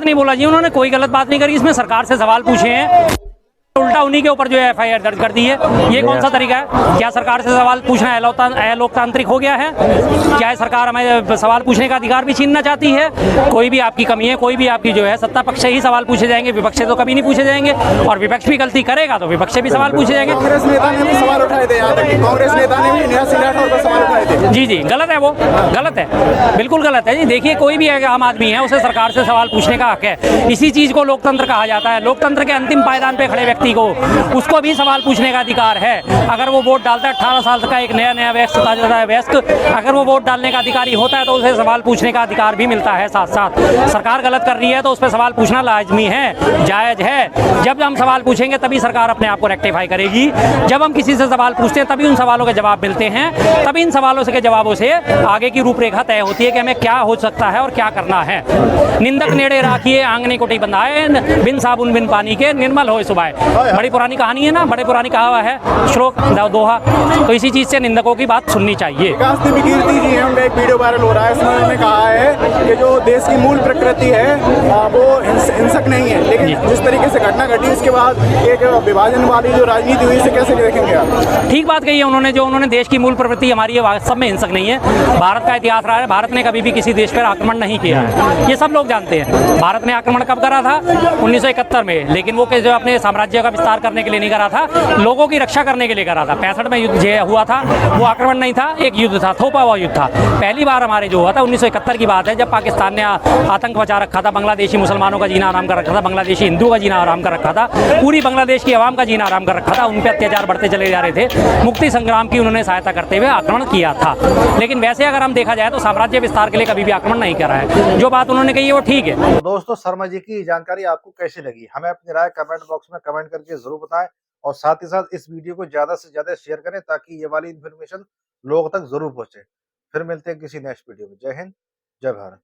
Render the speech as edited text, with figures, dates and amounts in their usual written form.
गलत नहीं बोला जी, उन्होंने कोई गलत बात नहीं करी। इसमें सरकार से सवाल पूछे हैं, उल्टा उन्हीं के ऊपर जो है एफआईआर दर्ज कर दी है। ये कौन सा तरीका है? क्या सरकार से सवाल पूछना अलोकतांत्रिक हो गया है? क्या सरकार हमें सवाल पूछने का अधिकार भी छीनना चाहती है? कोई भी आपकी कमी है, कोई भी आपकी जो है सत्ता पक्ष से ही सवाल पूछे जाएंगे, विपक्ष से तो कभी नहीं पूछे जाएंगे। और विपक्ष भी गलती करेगा तो विपक्ष से भी सवाल पूछे जाएंगे। कांग्रेस नेता ने भी सवाल उठाए थे, यहाँ तक कांग्रेस नेता ने भी न्यासी राठौर पर सवाल उठाए थे। जी जी, गलत है, वो गलत है, बिल्कुल गलत है जी। देखिए, कोई भी आम आदमी है, उसे सरकार से सवाल पूछने का हक है। इसी चीज को लोकतंत्र कहा जाता है। लोकतंत्र के अंतिम पायदान पे खड़े व्यक्ति को, उसको भी सवाल पूछने का अधिकार है। अगर वो वोट डालता है, 18 साल का एक नया वयस्क, ताजा वयस्क, अगर वो वोट डालने का अधिकारी होता है तो उसे सवाल पूछने का अधिकार भी मिलता है। साथ साथ सरकार गलत कर रही है तो उस पर सवाल पूछना लाजमी है, जायज है। जब हम सवाल पूछेंगे तभी सरकार अपने आप को रेक्टिफाई करेगी। जब हम किसी से सवाल पूछते हैं तभी उन सवालों के जवाब मिलते हैं, तभी इन सवालों के जवाबों से आगे की रूपरेखा तय होती है कि हमें क्या हो सकता है और क्या करना है। निंदक नेड़े राखिए, आंगने कोटी बंधाए, बिन साबुन बिन पानी के निर्मल होए सुबाए। बड़ी पुरानी कहानी है ना, बड़े पुरानी कहावत है, श्लोक दोहा। तो इसी चीज से निंदकों की बात सुननी चाहिए। विकास देवी कीर्ति जी हैं, उनका एक वीडियो वायरल हो रहा है, इसमें उन्होंने कहा है कि जो देश की मूल प्रकृति है वो हिंसक नहीं है, लेकिन जिस तरीके से घटना घटी उसके बाद एक विभाजन वाली जो राजनीति हुई, इसे कैसे देखेंगे आप? ठीक बात कही है उन्होंने, जो उन्होंने देश की मूल प्रवृत्ति हमारी है वास्तव में हिंसक नहीं है। भारत का इतिहास रहा है, भारत ने कभी भी किसी देश पर आक्रमण नहीं किया है, ये सब लोग जानते हैं। भारत ने आक्रमण कब करा था? 1971 में, लेकिन वो जो अपने साम्राज्य का विस्तार करने के लिए नहीं करा था, लोगों की रक्षा करने के लिए करा था। 65 में युद्ध हुआ था, वो आक्रमण नहीं था, एक युद्ध था, थोपा हुआ युद्ध था। पहली बार हमारे जो हुआ था 1971 की बात है, जब पाकिस्तान ने आतंक बचा रखा था, बांग्लादेशी मुसलमानों का जीना आराम कर रखा था, बांग्लादेशी हिंदुओं का जीना आराम कर रखा था, पूरी बांग्लादेश की आवाम का जीना आराम कर रखा था, उन पर अत्याचार बढ़ते चले जा रहे थे। मुक्ति संग्राम की उन्होंने सहायता करते हुए आक्रमण किया था। लेकिन वैसे अगर हम देखा जाए तो साम्राज्य विस्तार के लिए कभी भी आक्रमण नहीं करा है। जो बात उन्होंने कही है वो ठीक है। तो दोस्तों, शर्मा जी की जानकारी आपको कैसी लगी? हमें अपनी राय कमेंट बॉक्स में कमेंट करके जरूर बताएं, और साथ ही साथ इस वीडियो को ज्यादा से ज्यादा शेयर करें ताकि ये वाली इन्फॉर्मेशन लोगों तक जरूर पहुंचे। फिर मिलते हैं किसी नेक्स्ट वीडियो में। जय हिंद, जय भारत।